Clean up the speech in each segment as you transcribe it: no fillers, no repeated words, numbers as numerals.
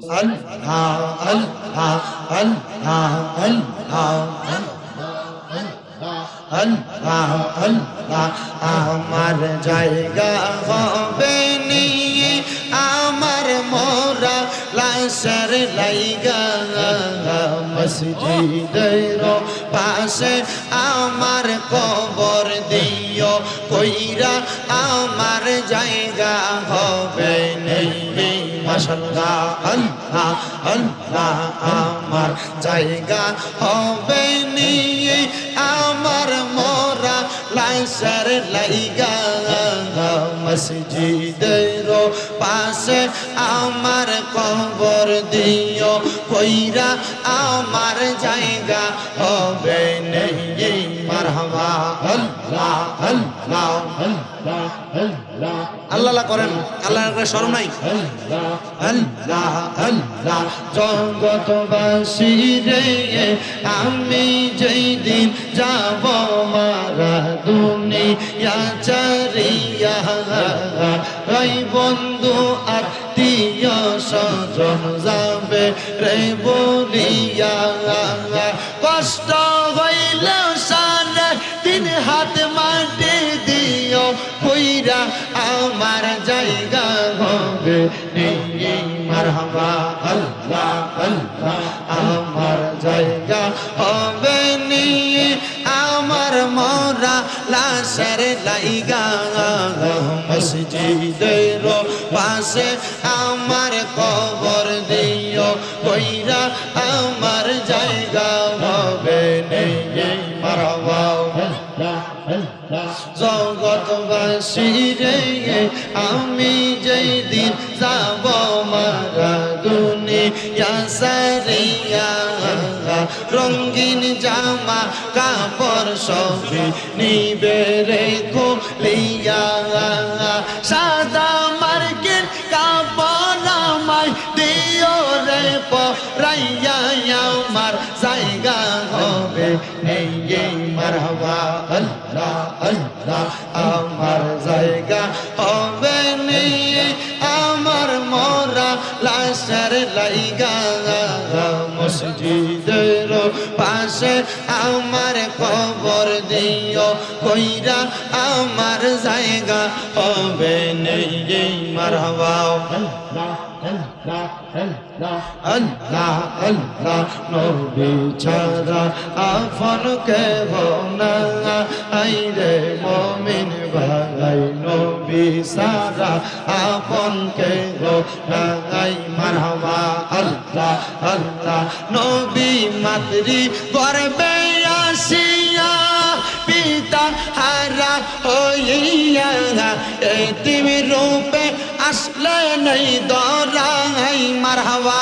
আল্লাহ আল্লাহ আল্লাহ আল্লাহ আল্লাহ আল্লাহ আমার জায়গা হবে নি আমার মোরা লাশের লাইগা মসজিদের পাশে আমার কবর দিও কইরা আমার জায়গা হবে নি মাশাআল্লাহ আল্লাহ আল্লাহ আমার জায়গা হবে নি আমার মোরা লাশের লাইগা মসজিদের পাশে আমার কবর দিও কইরা আমার জায়গা হবে নেই মারহাবা আল্লাহ আল্লাহ আল্লাহ আল্লাহ আল্লাহ করেন আল্লাহর শরম নাই আল্লাহ আল্লাহ জগৎবাসী রে আমি যেই দিন যাব মারা দুনিয়া চারিয়া ওই বন্ধু আত্মীয় স্বজন যাবে রে বলিয়া কষ্ট হইলেও সারা দিন হাত মাটি দিও কইরা আমার জায়গা হবে মারহাবা আল্লাহ আল্লাহ আমার জায়গা হবে নি আমার মোরা লাশের লাইগা মসজিদের পাশে আমার কবর দিও কইরা আমার জায়গা হবে নেই মারহাবা জগৎবাসী রে আমি যেই দিন যাব মারা দুনিয়া সারিয়া রঙিন জামা কাপড় সবই নিবে রে খুলিয়া সাদা মার্কিন কাপড় আমায় দিও রে পরাইয়া আমার জায়গা হবে এই মারহাবা আল্লাহ আল্লাহ আমার জায়গা হবে নেই আমার মোরা লাশের লাইগা মসজিদের পাশে আমার কবর দিও কইরা আমার জায়গা হবে নেই মারহাবা আল্লাহ আল্লাহ আল্লাহ নবী ছাড়া আপন কেহ না আইরে মুমিন ভাই নবী ছাড়া আপন কেহ না মারহাবা আল্লাহ আল্লাহ নবী মাতৃ গর্ভে আসিয়া পিতা হারা হইয়া এতিম রূপে আসলে নেই দরাই মারহাবা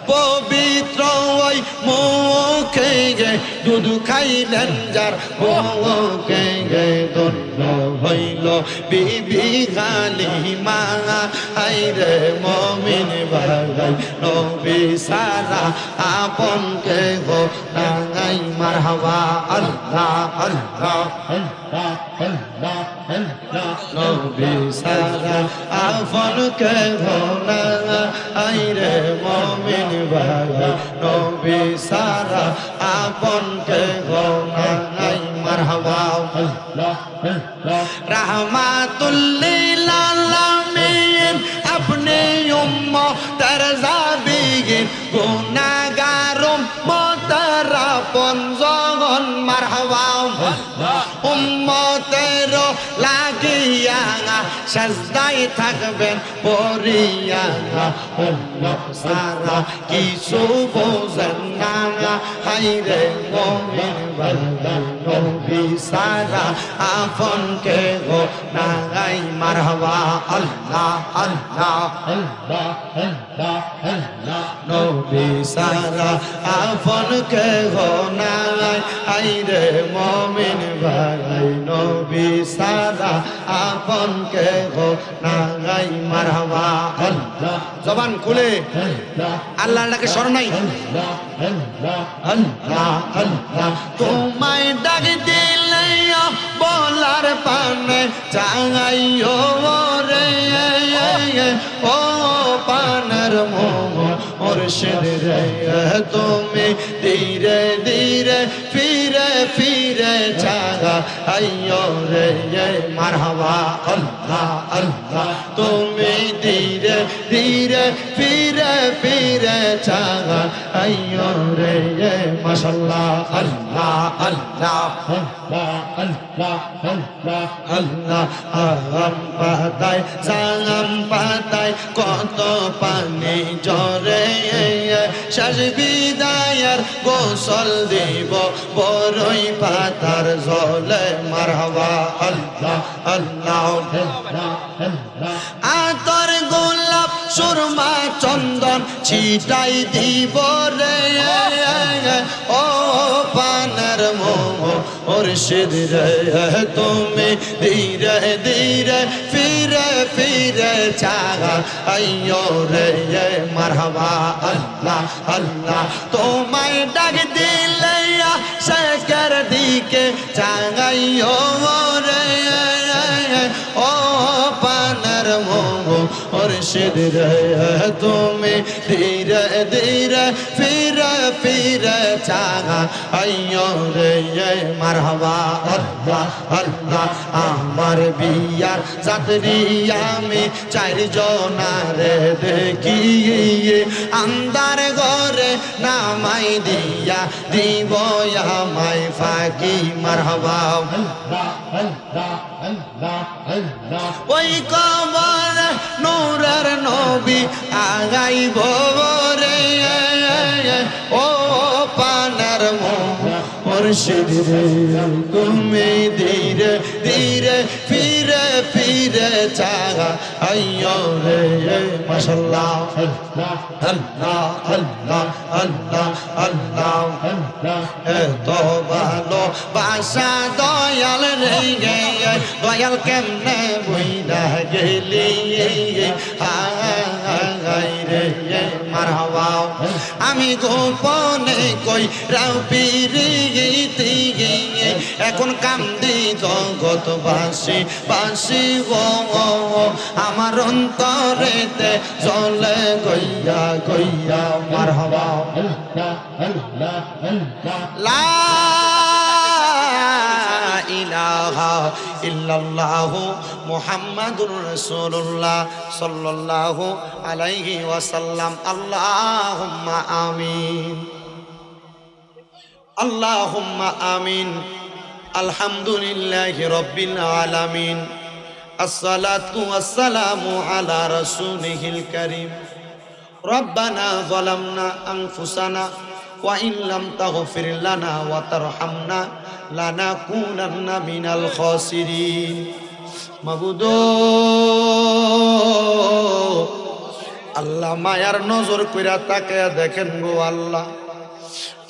পবিত্র ওই মুখে গে দুধ খাইলেন যার মুখে গে দন্য হইল বিবি হালিমা আইরে মুমিন ভাই নবী সারা আপন কে গো নাই মারহাবা আল্লাহ আল্লাহ আল্লাহ আল্লাহ আল্লাহ নবী সারা আপন কে গো আইরে মুমিন ভাই নবী সারা আপন কে গো নাই মারহাবা আল্লাহ আল্লাহ রাহমাতুল লিল আলামিন আপনি উম্মতের জাবিগিন গুনাহগার উম্মতের আপন জন মারহাবা উম্মতের লাগিয়া সাজদায় থাকবেন পড়িয়া উম্মত সারা কিছু বোঝেন না হায়রে মুমিন বান্দা নবী সারা আপন কে গো নাই মারহাবা আল্লাহ আল্লাহ আল্লাহ আল্লাহ আল্লাহ নবী সারা আপন কে গো নাই আইরে মুমিন ভাই নবী সারা আপন কে গো নাই মারহাবা আল্লাহ জবান খুলে আল্লাহর ডাকে স্মরণ নাই আল্লাহ আল্লাহ আল্লাহ আল্লাহ তোমায় ডাক দিলে বলার পানে চাইও রে ও মুর্শিদ রে তুমি ধীরে ধীরে ফিরে ফিরে জাগা আইয়ো রে মারহাবা আল্লাহ আল্লাহ তুমি ধীরে ধীরে ফিরে ফিরে জাগা আইয়ো রে মাশাআল্লাহ আল্লাহ আল্লাহ আল্লাহ আল্লাহ আল্লাহ আম পাতায় সালাম পাতায় কত পানি ঝরে শেষ বিদায়ের গোসল দিব বড়ই পাতার জলে মারহাবা আল্লাহ আল্লাহ আতর গোলাপ সুরমা চন্দন ছিটাই দিব রে ও পানের মোহ মুর্শিদ রে তুমি ধীরে ধীরে ফিরে ফিরে জাগা আইয়ো রে মারহাবা আল্লাহ আল্লাহ তোমায় ডাক দিলে শেখের দিকে জাগাইয়ো রে ও পানের মোহ মুর্শিদ রে তুমি ধীরে ধীরে ফিরে ফিরে জাগা আইয়ো রে মারহাবা আল্লাহ আল্লাহ আমার বিয়ার যাত্রী আমি চারজনারে দেখি আন্দার ঘরে নামাই দিয়া দিব আমায় ফাঁকি মারহাবা ওই কবর নূরের নবী আগাইব রে ও পানার মুর্শিদ রে তুমি ধীরে ধীরে ফিরে ফিরে জাগা আইয়ো রে মাশাআল্লাহ আল্লাহ আল্লাহ আল্লাহ আল্লাহ এত ভালো বাসা দয়াল রে দয়াল কেমনে বইলা গেলি হায় রে মারহাবা আমি গোপনে কই রাও পিরিতি এখন কান্দি জগৎ বাসি বাসি গো আমার অন্তরেতে চলে গইয়া গইয়া মারহাবা লা ইলাহা ইল্লাল্লাহু মুহাম্মাদুর রাসূলুল্লাহ সাল্লাল্লাহু আলাইহি ওয়াসাল্লাম আল্লাহুম্মা আমিন আল্লাহুম্মা আমিন আলহামদুলিল্লাহি রাব্বিল আলামিন আসসালাতু ওয়াসসালামু আলা রাসূলিহিল কারীম রব্বানা যালামনা আনফুসানা ওয়া ইন লাম তাগফির লানা ওয়া তারহামনা লানাকুনান্না মিনাল খাসিরিন মাবুদ আল্লাহ মায়ার নজর কইরা তাকায়া দেখেন গো আল্লাহ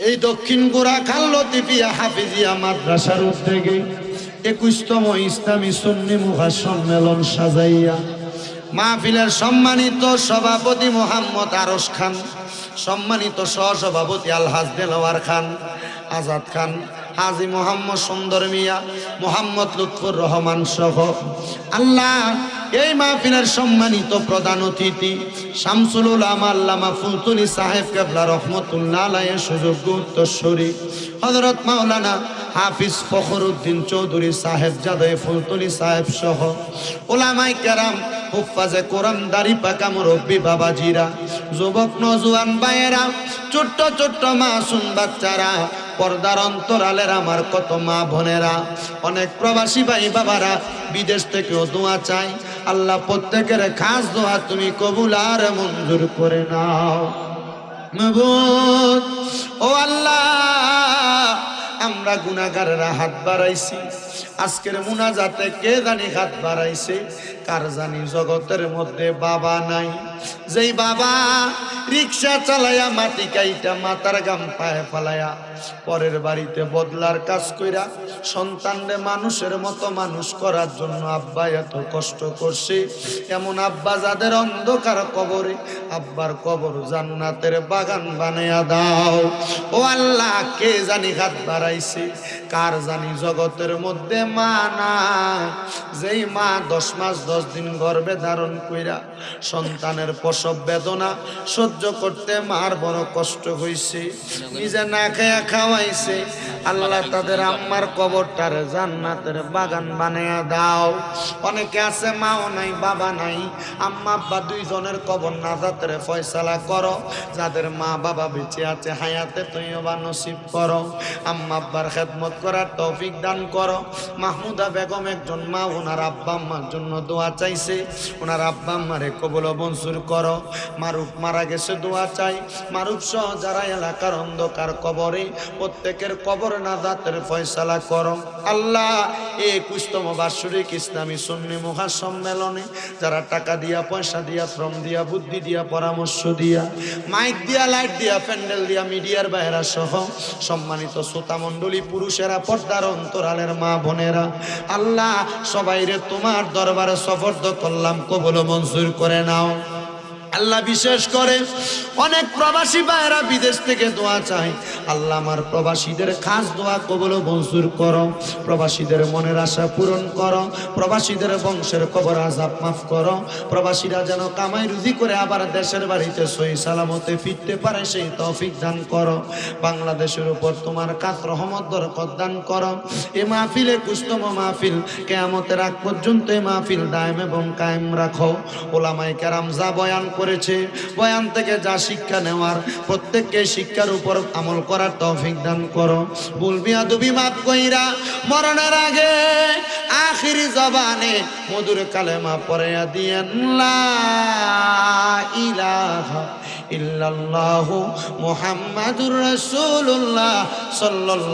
এই দক্ষিণ গোরাখাল লতিফিয়া হাফিজিয়া মাদ্রাসার উদ্যোগে 21তম ইসলামী সুন্নি মুখা সম্মেলন সাজাইয়া মাহফিলের সম্মানিত সভাপতি মোহাম্মদ আরশ খান, সম্মানিত সহসভাপতি আলহাজ দেলোয়ার খান, আজাদ খান, হাজি মোহাম্মদ সুন্দর মিয়া, মোহাম্মদ লুৎফুর রহমান সহ আল্লাহ এই মাহফিলের সম্মানিত প্রধান অতিথি শামসুল উলামা আল্লামা ফুলতুলি সাহেব কেবলা রহমতুল্লাহ আলাইহির সুযোগ্য উত্তরসূরি হযরত মাওলানা হাফিজ ফখরুদ্দিন চৌধুরী সাহেব জাদে ফুলতুলি সাহেব সহ উলামায়ে কেরাম, হুফাজে কোরআন, দাড়ি পাকা মুরব্বী বাবাজিরা, যুবক নওজোয়ান ভাইয়েরা, ছোট্ট ছোট্ট মাসুম বাচ্চারা, পর্দার অন্তরালের আমার কত মা বোনেরা, অনেক প্রবাসী ভাই বাবারা, বিদেশ থেকেও দোয়া চাই আল্লাহ প্রত্যেকের খাস দোয়া তুমি কবুল আর মঞ্জুর করে নাও মাবুদ। ও আল্লাহ আমরা গুনাহগারেরা হাত বাড়াইছি, আজকের মুনাজাতে কে জানি হাত বাড়াইছে, কার জানি জগতের মধ্যে বাবা নাই, যেই বাবা রিক্সা চালায়া মাটি কাইটা মাথার গাম পায়ে ফালায়া পরের বাড়িতে বদলার কাজ কইরা সন্তানরে মানুষের মতো মানুষ করার জন্য আব্বা এত কষ্ট করছে, এমন আব্বা যাদের অন্ধকার কবরে আব্বার কবর জান্নাতের বাগান বানায়া দাও। ও আল্লাহ কে জানি হাত বাড়াইছে, কার জানি জগতের মধ্যে মধ্যে মা নাই, যেই মা 10 মাস 10 দিন গর্ভে ধারণ কইরা সন্তানের প্রসব বেদনা সহ্য করতে মার বড় কষ্ট হইছে, নিজে না খেয়ে খাওয়াইছে। আল্লাহ তাদের আম্মার কবরটারে জান্নাতের বাগান বানায়া দাও। অনেকে আছে মাও নাই বাবা নাই, আম্মা আব্বা দুইজনের কবর নাজাতের ফয়সালা করো। যাদের মা বাবা বেঁচে আছে হায়াতে তৈয়বা নসিব করো, আম্মা আব্বার খেদমত করার তৌফিক দান করো। মাহমুদা বেগম একজন মা, ওনার আব্বা আম্মার জন্য দোয়া চাইছে, ওনার আব্বা আম্মারে কবুল মঞ্জুর করো। মারুফ মারা গেছে, দোয়া চাই। মারুফ সহ যারা এলাকার অন্ধকার কবরে, প্রত্যেকের কবর নাজাতের ফয়সালা করো। আল্লাহ 21তম বার্ষিক ইসলামী সুন্নি মহাসম্মেলনে যারা টাকা দিয়া, পয়সা দিয়া, শ্রম দিয়া, বুদ্ধি দিয়া, পরামর্শ দিয়া, মাইক দিয়া, লাইট দিয়া, প্যান্ডেল দিয়া, মিডিয়ার বাইরা সহ সম্মানিত শ্রোতা মণ্ডলী, পুরুষেরা, পর্দার অন্তরালের মা বোনেরা, আল্লাহ সবাইরে তোমার দরবারে সফর্দ করলাম, কবুল মঞ্জুর করে নাও। আল্লাহ বিশেষ করে অনেক প্রবাসী ভাইরা বিদেশ থেকে দোয়া চায়, আল্লাহ আমার প্রবাসীদের খাস দোয়া কবুল মঞ্জুর করো, প্রবাসীদের মনের আশা পূরণ করো, প্রবাসীদের বংশের কবর আযাব মাফ করো, প্রবাসীরা যেন কামাই রুজি করে আবার দেশের বাড়িতে সহি সালামতে ফিরতে পারে সেই তৌফিক দান করো। বাংলাদেশের উপর তোমার কাত রহমত বরকত দান করো। এই মাহফিলে 21তম মাহফিল, কিয়ামতের আগ পর্যন্ত এই মাহফিল দায়েম এবং কায়েম রাখো। ওলামায়ে কেরাম যা বয়ান করেছে, বয়ান থেকে যা শিক্ষা নেওয়ার, প্রত্যেককে শিক্ষার উপর আমল করার তৌফিক দান করো। ভুল বিয়াদবি মাফ কইরা মরণের আগে আখিরি জবানে মধুর কালেমা পড়িয়া দিয়েন, লা ইলাহা ইল্লাল্লাহু মুহাম্মাদুর রাসূলুল্লাহ সাল্লাল্লাহু